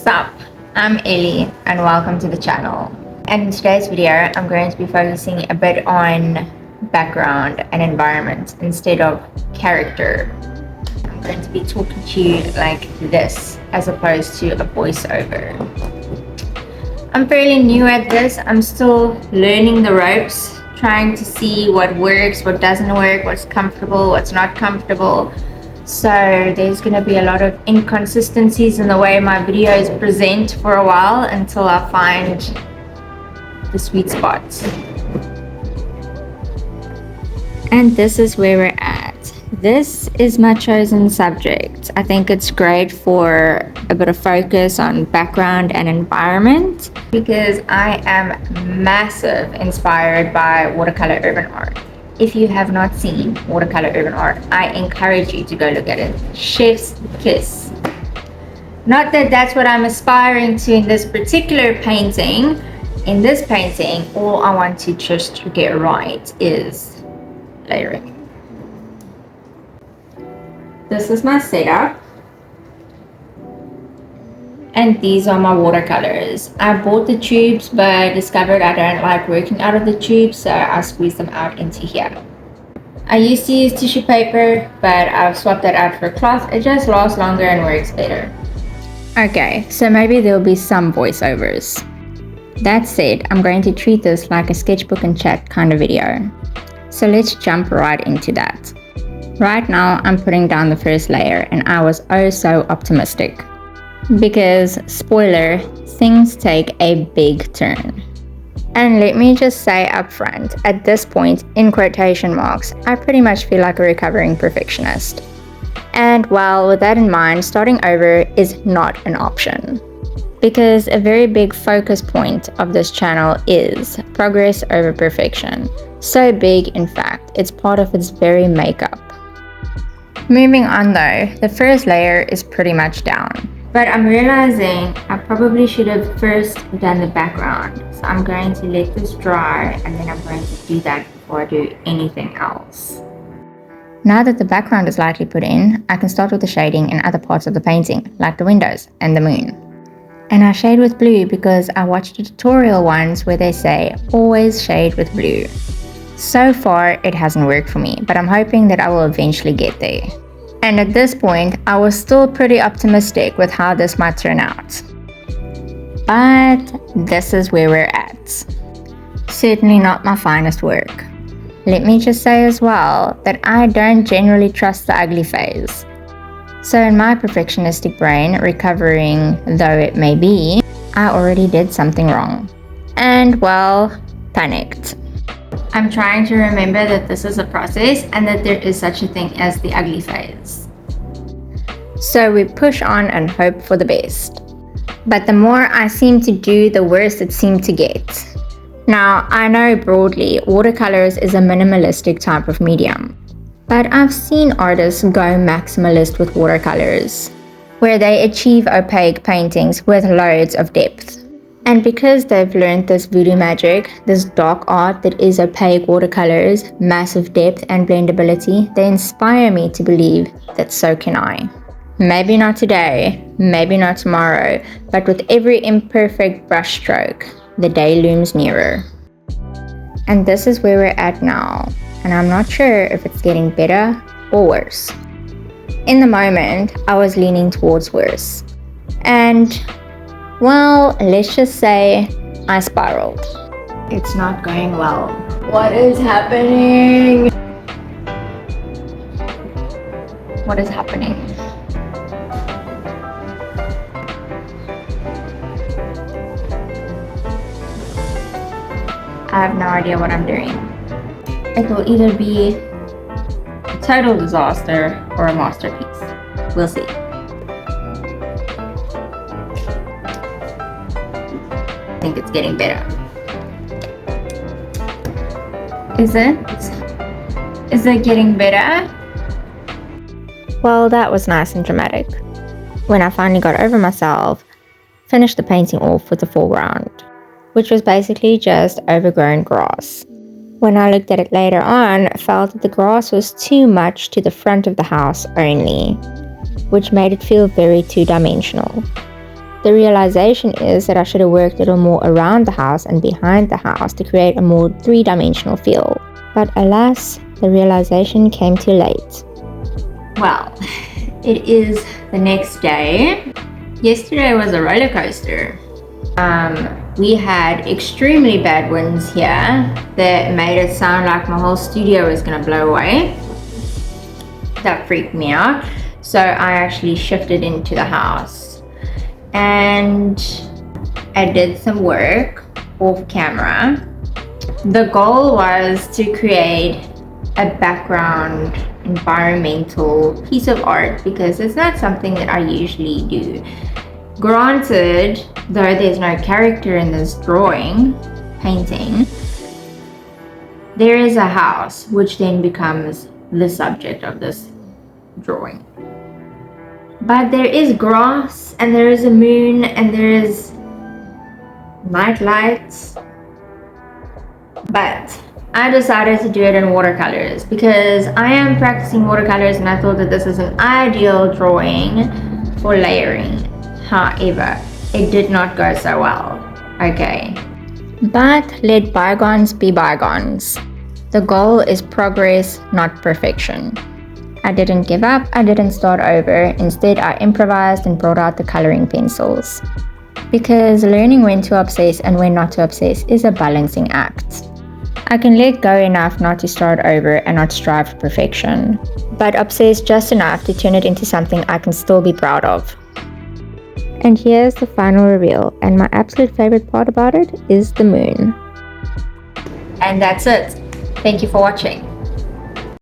Sup, I'm Ellie and welcome to the channel. And in today's video, I'm going to be focusing a bit on background and environment instead of character. I'm going to be talking to you like this as opposed to a voiceover. I'm fairly new at this. I'm still learning the ropes, trying to see what works, what doesn't work, what's comfortable, what's not comfortable. So there's going to be a lot of inconsistencies in the way my videos present for a while until I find the sweet spot. And this is where we're at. This is my chosen subject. I think it's great for a bit of focus on background and environment because I am massive inspired by watercolor urban art. If you have not seen watercolor urban art, I encourage you to go look at it. Chef's kiss. Not that that's what I'm aspiring to in this particular painting. In this painting, all I want to just get right is layering. This is my setup. And these are my watercolors. I bought the tubes but discovered I don't like working out of the tubes, so I squeeze them out into here. I used to use tissue paper, but I've swapped that out for cloth. It just lasts longer and works better. Okay, so maybe there'll be some voiceovers. That said, I'm going to treat this like a sketchbook and chat kind of video. So let's jump right into that. Right now, I'm putting down the first layer and I was oh so optimistic. Because, spoiler, things take a big turn. And let me just say up front, at this point, in quotation marks, I pretty much feel like a recovering perfectionist. And well, with that in mind, starting over is not an option. Because a very big focus point of this channel is progress over perfection. So big, in fact, it's part of its very makeup. Moving on though, the first layer is pretty much down. But I'm realizing I probably should have first done the background. So I'm going to let this dry and then I'm going to do that before I do anything else. Now that the background is lightly put in, I can start with the shading in other parts of the painting, like the windows and the moon. And I shade with blue because I watched a tutorial once where they say, always shade with blue. So far, it hasn't worked for me, but I'm hoping that I will eventually get there. And at this point, I was still pretty optimistic with how this might turn out. But this is where we're at. Certainly not my finest work. Let me just say as well that I don't generally trust the ugly phase. So in my perfectionistic brain, recovering though it may be, I already did something wrong. And well, panicked. I'm trying to remember that this is a process and that there is such a thing as the ugly phase. So we push on and hope for the best. But the more I seem to do, the worse it seemed to get. Now, I know broadly, watercolors is a minimalistic type of medium. But I've seen artists go maximalist with watercolors, where they achieve opaque paintings with loads of depth. And because they've learned this voodoo magic, this dark art that is opaque watercolors, massive depth and blendability, they inspire me to believe that so can I. Maybe not today, maybe not tomorrow, but with every imperfect brushstroke, the day looms nearer. And this is where we're at now, and I'm not sure if it's getting better or worse. In the moment, I was leaning towards worse. And well, let's just say I spiraled. It's not going well. What is happening? What is happening? I have no idea what I'm doing. It will either be a total disaster or a masterpiece. We'll see. I think it's getting better. Is it? Is it getting better? Well, that was nice and dramatic. When I finally got over myself, finished the painting off with the foreground, which was basically just overgrown grass. When I looked at it later on, I felt that the grass was too much to the front of the house only, which made it feel very two-dimensional. The realization is that I should have worked a little more around the house and behind the house to create a more three-dimensional feel. But alas, the realization came too late. Well, it is the next day. Yesterday was a roller coaster. We had extremely bad winds here that made it sound like my whole studio was gonna blow away. That freaked me out. So I actually shifted into the house and I did some work off camera. The goal was to create a background environmental piece of art because it's not something that I usually do. Granted, though there's no character in this painting, there is a house which then becomes the subject of this drawing. But there is grass and there is a moon and there is night lights. But I decided to do it in watercolors because I am practicing watercolors and I thought that this is an ideal drawing for layering. However, it did not go so well. Okay. But let bygones be bygones. The goal is progress, not perfection. I didn't give up, I didn't start over. Instead, I improvised and brought out the coloring pencils. Because learning when to obsess and when not to obsess is a balancing act. I can let go enough not to start over and not strive for perfection, but obsess just enough to turn it into something I can still be proud of. And here's the final reveal, and my absolute favorite part about it is the moon. And that's it. Thank you for watching.